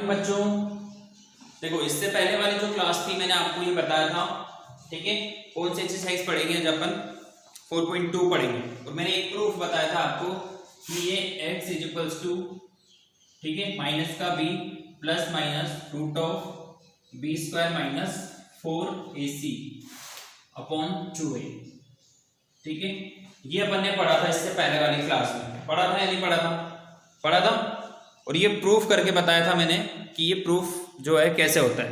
Morning बच्चों। देखो इससे पहले वाली जो क्लास थी मैंने आपको ये बताया था, ठीक है, कौन सी एक्सरसाइज पढ़ेंगे जब अपन 4.2 पढ़ेंगे। और मैंने एक प्रूफ बताया था आपको कि ये x इज इक्वल्स टू, ठीक है, माइनस का b plus minus root of b square minus 4ac upon 2a, ठीक है। ये अपन ने पढ़ा था इससे पहले वाली क्लास में, पढ़ा था या नहीं पढ़ा था? पढ़ा था। और ये प्रूफ करके बताया था मैंने कि ये प्रूफ जो है कैसे होता है,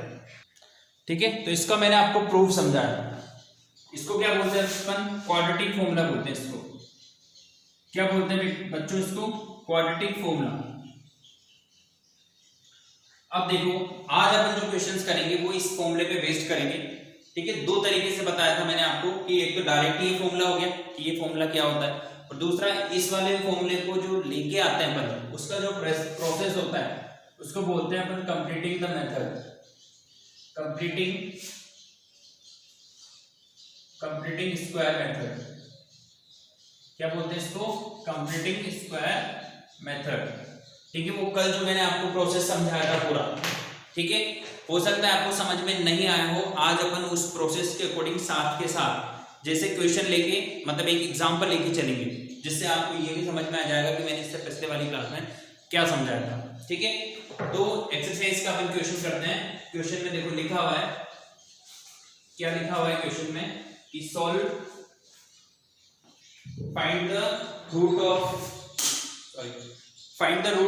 ठीक है। तो इसका मैंने आपको प्रूफ समझाया। इसको क्या बोलते हैं अपन? क्वाड्रेटिक फॉर्मूला बोलते हैं इसको। क्या बोलते हैं बच्चों? इसको क्वाड्रेटिक फॉर्मूला। अब देखो आज अपन जो क्वेश्चंस करेंगे वो इस फॉर्मूले पे बेस्ड करेंगे, ठीक है। दो तरीके से बताया था मैंने आपको कि एक तो डायरेक्ट ये फॉर्मूला हो गया कि ये फॉर्मूला क्या होता है, और दूसरा इस वाले फॉर्मूले को जो लेके आते हैं अपन, उसका जो प्रोसेस होता है उसको बोलते हैं अपन completing the method. Completing square method. क्या बोलते हैं इसको? कंप्लीटिंग स्क्वायर मेथड, ठीक है। वो कल जो मैंने आपको प्रोसेस समझाया था पूरा, ठीक है, हो सकता है आपको समझ में नहीं आया हो। आज अपन उस प्रोसेस के अकॉर्डिंग साथ के साथ जैसे क्वेश्चन लेके, मतलब एक एग्जांपल लेके चलेंगे, जिससे आपको ये भी समझ में आ जाएगा कि मैंने इससे पिछले वाली क्लास में क्या समझाया था, ठीक है। तो एक्सरसाइज का अपन क्वेश्चन करते हैं। क्वेश्चन में देखो लिखा हुआ है, क्या लिखा हुआ है क्वेश्चन में कि solve find the root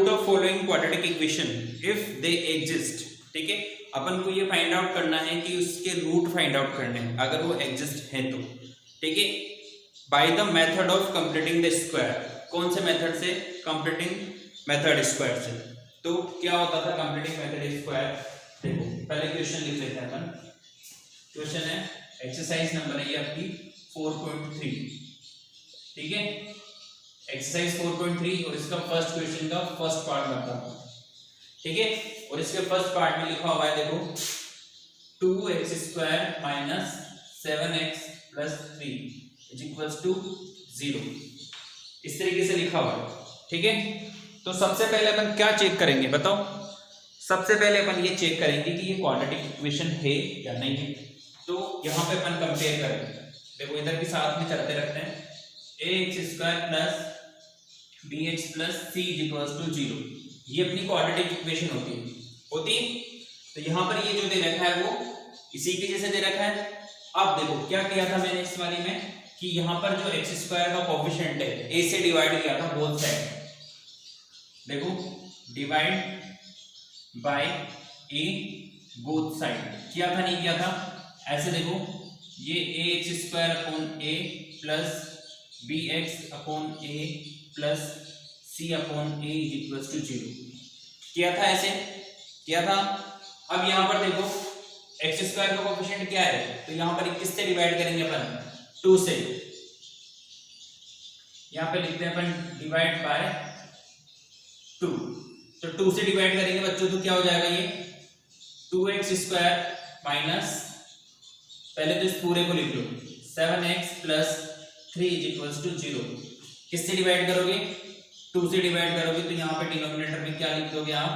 of following quadratic equation if they exist, ठीक है। अपन को ये फाइंड आउट करना है कि उसके रूट फाइंड आउट करने हैं अगर वो एग्जिस्ट है तो, ठीक है, by the method of completing the square. कौन से मेथड से? कंप्लीटिंग मेथड स्क्वायर से। तो क्या होता था कंप्लीटिंग मेथड स्क्वायर? देखो पहले क्वेश्चन लिख लेते हैं अपन। क्वेश्चन है, एक्सरसाइज नंबर है ये आपकी 4.3, ठीक है, एक्सरसाइज 4.3। और इसका फर्स्ट क्वेश्चन का फर्स्ट पार्ट बताता हूं, ठीक है। और इसके फर्स्ट पार्ट में लिखा हुआ है देखो 2x square minus 7x plus 3 is equals to 0। इस तरीके से लिखा हुआ है, ठीक है। तो सबसे पहले अपन क्या चेक करेंगे बताओ? सबसे पहले अपन ये चेक करेंगे कि ये क्वाड्रेटिक इक्वेशन है या नहीं है। तो यहाँ पे अपन कंपेयर करेंगे। देखो इधर भी साथ में चलते रखते हैं। ax square plus bx plus c is equals to 0, ये अपनी क्वाड्रेटिक इक्वेशन होती है। तो यहाँ पर ये जो दे रखा है वो इसी के जैसे दे रखा है। अब देखो क्या किया था मैंने इस वाली में कि यहाँ पर जो एक्स स्क्वायर का कोएफिशिएंट है a से डिवाइड किया था बोथ साइड। देखो divide by a both side किया था, नहीं किया था? ऐसे देखो ये ax square upon a plus bx upon a plus c upon a is equals to 0 किया था, ऐसे किया था। अब यहाँ पर देखो एक्स स्क्वायर का कोएफिशिएंट क्या है, तो यहाँ पर किससे डिवाइड करेंगे अपन? 2 से। यहाँ पे लिखते हैं अपन डिवाइड बाय 2। तो 2 से डिवाइड करेंगे बच्चों तो क्या हो जाएगा? ये 2x स्क्वायर माइनस, पहले तो इस पूरे को लिख लो, 7x plus 3 is equals to 0। किससे डिवाइड करोगे? 2 से डिवाइड करोगे तो यहाँ पे डिनोमिनेटर में क्या लिख दोगे आप?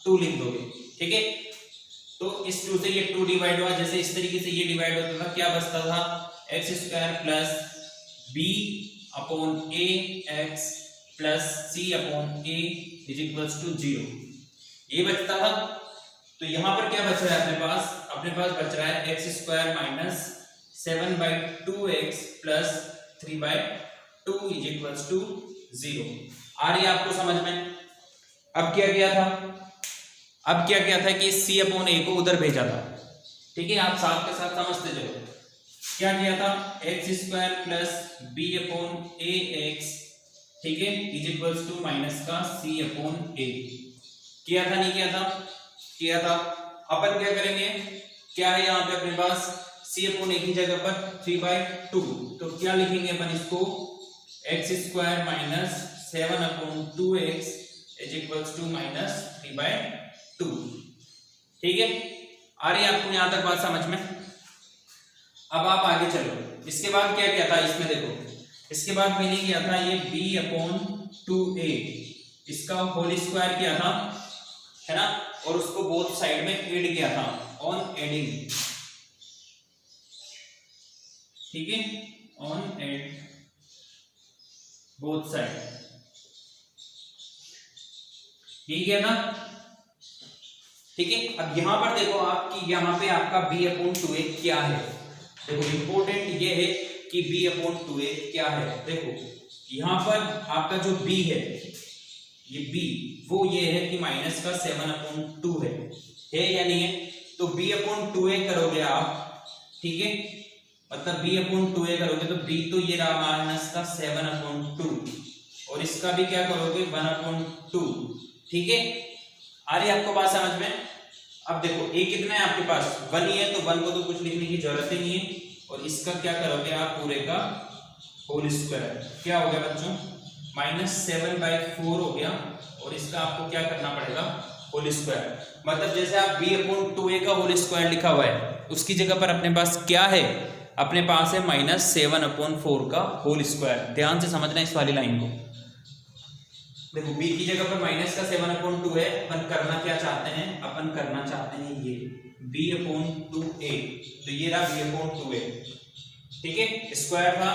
2 लिख दोगे, ठीक है। तो इस 2 से ये 2 डिवाइड हुआ, जैसे इस तरीके से ये डिवाइड होता था, क्या बचता था? X square plus b upon a x plus c upon a is equals to 0, ये बचता था। तो यहाँ पर क्या बच रहा है अपने पास? अपने पास बच रहा है x square minus 7/2x plus 3/2 is equals to 0। आ रही है आपको समझ में? अब क्या किया था? अब क्या किया था कि c अपॉन a को उधर भेजा था, ठीक है। आप साथ के साथ समझते चलो। क्या किया था? X square plus b upon a x, ठीक है, इज इक्वल्स टू माइनस का c अपॉन a। किया था नहीं किया था? किया था। अपन क्या करेंगे? क्या है यहाँ पे अपने पास? c अपॉन a की जगह पर 3/2, तो क्या लिखेंगे अपन इसको? X square minus 7/2x is equals to minus 3/2, ठीक है। आ रही है आपको यहाँ तक बात समझ में? अब आप आगे चलो। इसके बाद क्या किया था इसमें? देखो इसके बाद मैंने किया था ये b अपॉन 2a, इसका होल स्क्वायर किया था, है ना, और उसको बोथ साइड में ऐड किया था, ऑन एडिंग, ठीक है, ऑन एड बोथ साइड, यही किया था, ठीक है। अब यहां पर देखो आप कि यहां पे आपका b/2a क्या है, देखो इंपॉर्टेंट ये है कि b/2a क्या है। देखो यहां पर आपका जो b है, ये b वो ये है कि माइनस का 7/2 है या नहीं है, तो b/2a करोगे आप, ठीक है, मतलब b/2a करोगे तो b तो ये रहा माइनस का 7/2 और इसका भी क्या करोगे 1/2, ठीक है। आ रही आपको बात समझ में। अब देखो a कितना है आपके पास 1 ही है, तो 1 को तो कुछ लिखने की जरूरत ही नहीं है, और इसका क्या करोगे आप पूरे का होल स्क्वायर, क्या हो गया बच्चों -7/4 हो गया, और इसका आपको क्या करना पड़ेगा होल स्क्वायर, मतलब जैसे आप b/2a का होल स्क्वायर लिखा हुआ है उसकी जगह पर अपने पास क्या है, अपने पास है -7/4 का होल स्क्वायर। ध्यान से समझना इस वाली लाइन को, देखो b की जगह पर माइनस का 7/2 है, अपन करना क्या चाहते हैं, अपन करना चाहते हैं ये b/2a, तो ये रहा b/2a, ठीक है, स्क्वायर था,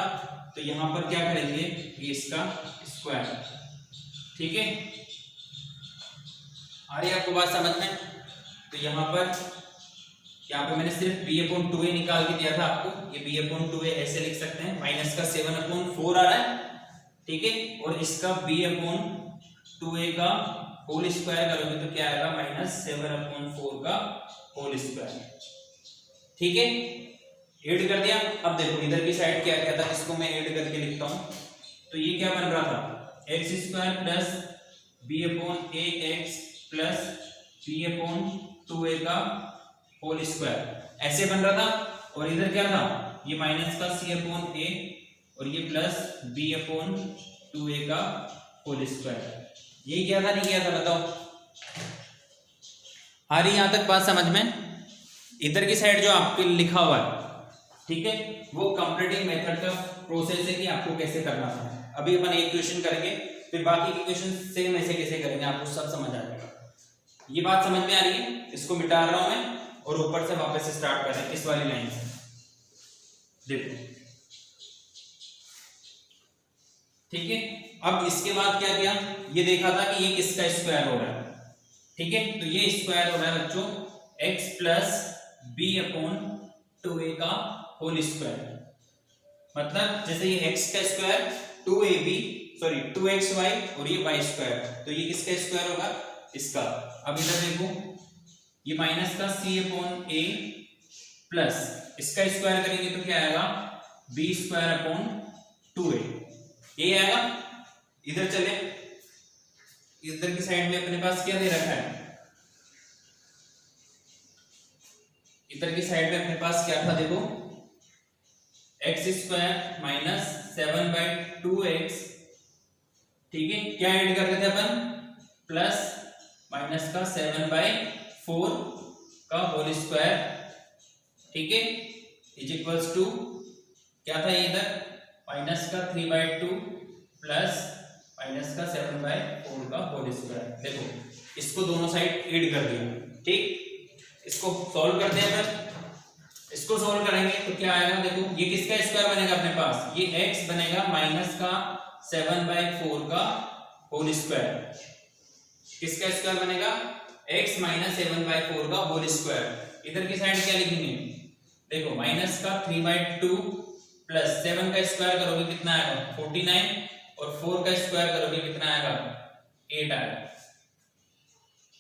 तो यहां पर क्या करेंगे ये इसका स्क्वायर, ठीक है। आ रही आपको बात समझ में। तो यहाँ पे मैंने सिर्फ b/2a निकाल के दिया था आपको, ये b/2a ऐसे लिख सकते हैं, माइनस का 7/4 आ रहा है, ठीक है, और इसका b/2a का होल स्क्वायर करोगे तो क्या आएगा -7/4 का होल स्क्वायर, ठीक है। ऐड कर दिया। अब देखो इधर की साइड क्या क्या था, इसको मैं ऐड करके लिखता हूं, तो ये क्या बन रहा था x² plus b/ax plus b/2a का होल स्क्वायर, ऐसे बन रहा था, और इधर क्या था ये माइनस का c/a और ये प्लस b/2a का होल स्क्वायर, यही क्या था नहीं किया था बताओ। आ रही यहां तक बात समझ में। इधर की साइड जो आपके लिखा हुआ है, ठीक है, वो कंप्लीटिंग मेथड का प्रोसेस है कि आपको कैसे करना है। अभी अपन एक क्वेश्चन करेंगे, फिर बाकी के क्वेश्चन सेम ऐसे कैसे करेंगे आपको सब समझ आ जाएगा। ये बात समझ में आ रही है, इसको मिटा रहा हूं मैं और ऊपर से वापस से स्टार्ट कर रहे हैं इस वाली लाइन से, देखो, ठीक है। अब इसके बाद क्या किया, ये देखा था कि ये किसका स्क्वायर हो रहा है, ठीक है, तो ये स्क्वायर हो रहा है बच्चों x प्लस b/2a का होल स्क्वायर, मतलब जैसे ये x का स्क्वायर 2xy और ये y स्क्वायर, तो ये किसका स्क्वायर होगा इसका। अब इधर देखो ये माइनस का c/a प्लस इसका स्क्वायर करेंगे तो क्या आएगा b²/2a, ये आएगा। इधर चले, इधर की साइड में अपने पास क्या दे रखा है, इधर की साइड में अपने पास क्या था देखो x² माइनस 7/2x, ठीक है, क्या ऐड कर रहे थे अपन प्लस माइनस का 7/4 का होल स्क्वायर, ठीक है, इज इक्वल्स टू क्या था ये इधर माइनस का 3/2 प्लस माइनस का 7/4 का होल स्क्वायर। देखो इसको दोनों साइड ऐड कर दिया, ठीक, इसको सॉल्व करते हैं। फिर इसको सॉल्व करेंगे तो क्या आएगा, देखो ये किसका स्क्वायर बनेगा अपने पास, ये x बनेगा माइनस का 7/4 का होल स्क्वायर, किसका स्क्वायर बनेगा x माइनस 7/4 का होल स्क्वायर। इधर की साइड क्या लिखेंगे, देखो माइनस का 3/2 प्लस 7 का स्क्वायर करोगे कितना आएगा 49 और 4 का स्क्वायर करोगे कितना आएगा 8 आएगा,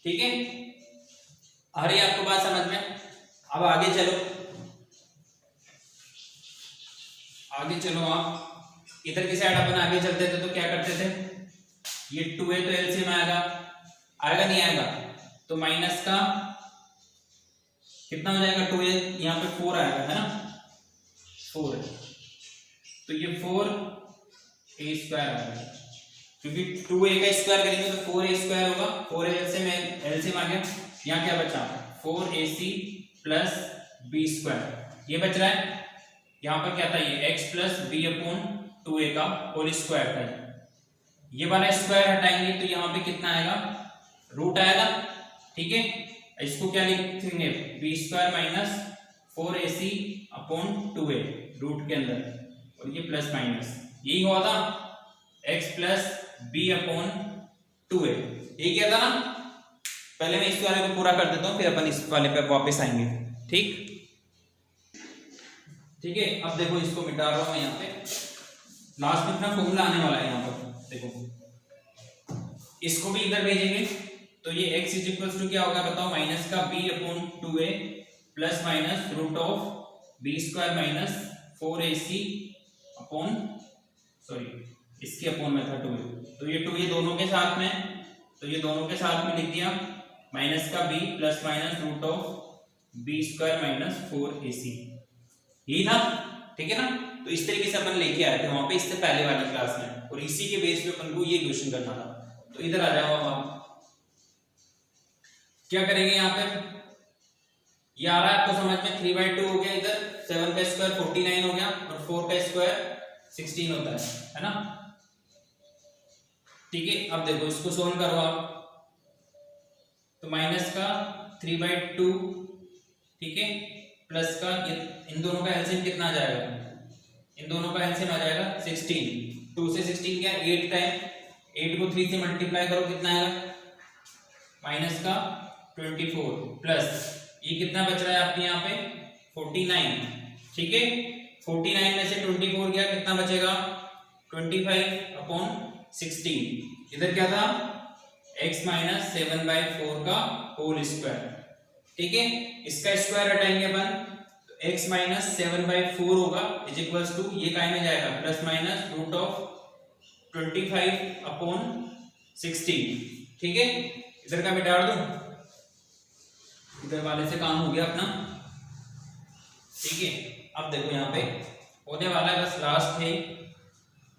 ठीक है। आ रही है आपको बात समझ में। अब आगे चलो, आगे चलो आप, इधर की साइड अपन आगे चलते थे तो क्या करते थे, ये 2a तो एलसीएम आएगा, आएगा नहीं आएगा, तो माइनस का कितना हो जाएगा 2a, यहाँ पे 4 आएगा है ना, 4 है, तो ये 4a² आएगा, क्योंकि 2a का स्क्वायर करेंगे तो 4a² होगा, 4 एलसीएम आ गया, यहाँ क्या बचा 4ac प्लस b², ये बच रहा है। यहाँ पर क्या था ये x प्लस b/2a का होल स्क्वायर था, ये वाला स्क्वायर हटाएंगे तो यहाँ पे कितना आएगा रूट आएगा, ठीक है, इसको क्या लिखेंगे, B square minus 4ac upon 2a root के अंदर, और ये प्लस माइनस, यही हुआ था x plus B upon 2a, यही क्या था ना। पहले मैं इस वाले को पूरा कर देता हूँ, फिर अपन इस वाले पे वापस आएंगे। ठीक ठीक है, अब देखो इसको मिटा रहा हूं मैं यहाँ पे, लास्ट में अपना फॉर्मूला आने वाला है यहाँ पर, देखो इसको भी इधर भेजेंगे, तो ये x इज इक्वल टू क्या होगा बताओ, माइनस का b upon 2a plus minus root of B square minus 4ac upon, sorry इसके अपॉन में था 2a, तो ये 2 ये दोनों के साथ में, तो ये दोनों के साथ में लिख दिया, माइनस का b plus minus root of B square minus 4ac, यही था। ठीक है ना, तो इस तरीके से अपन लेके आए थे वहां पे इससे पहले वाली क्लास में, और इसी के बेस पे अपन को ये क्वेश्चन करना था। तो इधर आ जाओ, अब आप क्या करेंगे, यहाँ पे ये आ रहा है आपको समझ में, 3/2 हो गया, इधर 7 का स्क्वायर 49 हो गया, और 4 का स्क्वायर 16 होता है ना। ठीक है, अब देखो इसको सोल्व करो आप, तो माइनस का 3/2, ठीक है, प्लस का इन दोनों का एलसीएम कितना आ जाएगा, इन दोनों का एलसीएम आ जाएगा 16, 2 से 16 क्या 8 टाइम, 8 को 3 से मल्टीप्लाई करो कितना आएगा, माइनस का 24 प्लस ये कितना बच रहा है आपके यहाँ पे 49, ठीक है, 49 में से 24 गया कितना बचेगा 25 अपॉन 16, इधर क्या था x माइनस 7/4 का होल स्क्वायर, ठीक है, इसका स्क्वायर हटाएंगे अपन, तो x माइनस 7/4 होगा इज इक्वल्स टू ये काय में जाएगा plus minus root of 25 upon 16, ठीक है, इधर का मिटा दूं, इधर वाले से काम हो गया अपना। ठीक है, अब देखो यहाँ पे होने वाला है बस लास्ट है,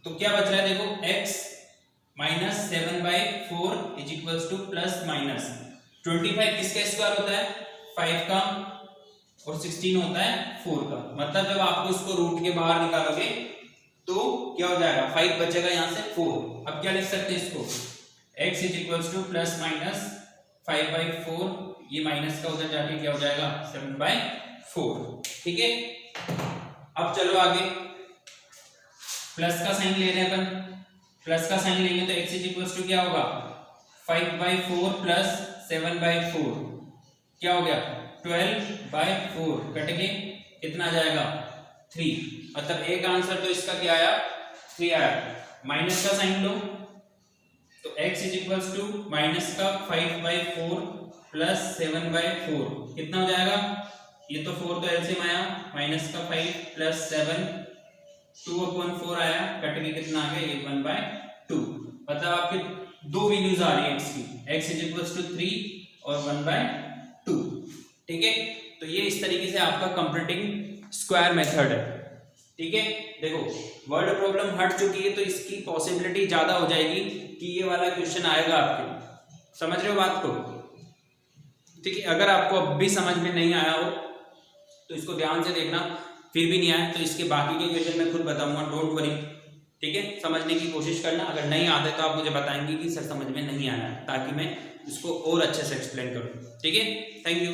तो क्या बच रहा है देखो x minus 7/4 is equals two plus minus 25 किसका स्क्वायर होता है 5 का, और 16 होता है 4 का, मतलब जब आपको इसको रूट के बाहर निकालोगे तो क्या हो जाएगा 5 बचेगा यहाँ से 4। अब क्या लिख सकते हैं इसको, x is equals two plus minus 5/4, ये माइनस का उधर जाके क्या हो जाएगा 7/4, ठीक है। अब चलो आगे प्लस का साइन ले रहे हैं अपन, प्लस का साइन लेंगे तो x इज इक्वल्स टू क्या होगा 5/4 प्लस 7/4 क्या हो गया 12/4, कट के कितना आ जाएगा 3, मतलब एक आंसर तो इसका क्या आया 3 आया। माइनस का साइन लो तो x is equals to minus का 5/4 प्लस 7/4 कितना हो जाएगा, ये तो 4 तो एलसीएम आया, माइनस का 5 प्लस 7 2/4 आया, कट के कितना आ गया ये 1/2, मतलब आपके दो वैल्यूज आ रही है x की, x इज इक्वल्स टू 3 और 1/2, ठीक है। तो ये इस तरीके से आपका कंप्यूटिंग स्क्वायर मेथड है, ठीक है। देखो वर्ड प्रॉब्लम हट चुकी है तो इसकी पॉसिबिलिटी ज्यादा हो जाएगी कि ये वाला क्वेश्चन आएगा आपके, समझ रहे हो बात को, ठीक है। अगर आपको अब भी समझ में नहीं आया हो तो इसको ध्यान से देखना, फिर भी नहीं आया तो इसके बाकी के क्वेश्चन मैं खुद बताऊंगा, डोंट वरी, ठीक है। समझने की कोशिश करना, अगर नहीं आते तो आप मुझे बताएंगे कि सर समझ में नहीं आया, ताकि मैं इसको और अच्छे से एक्सप्लेन करूं, ठीक है। Thank you.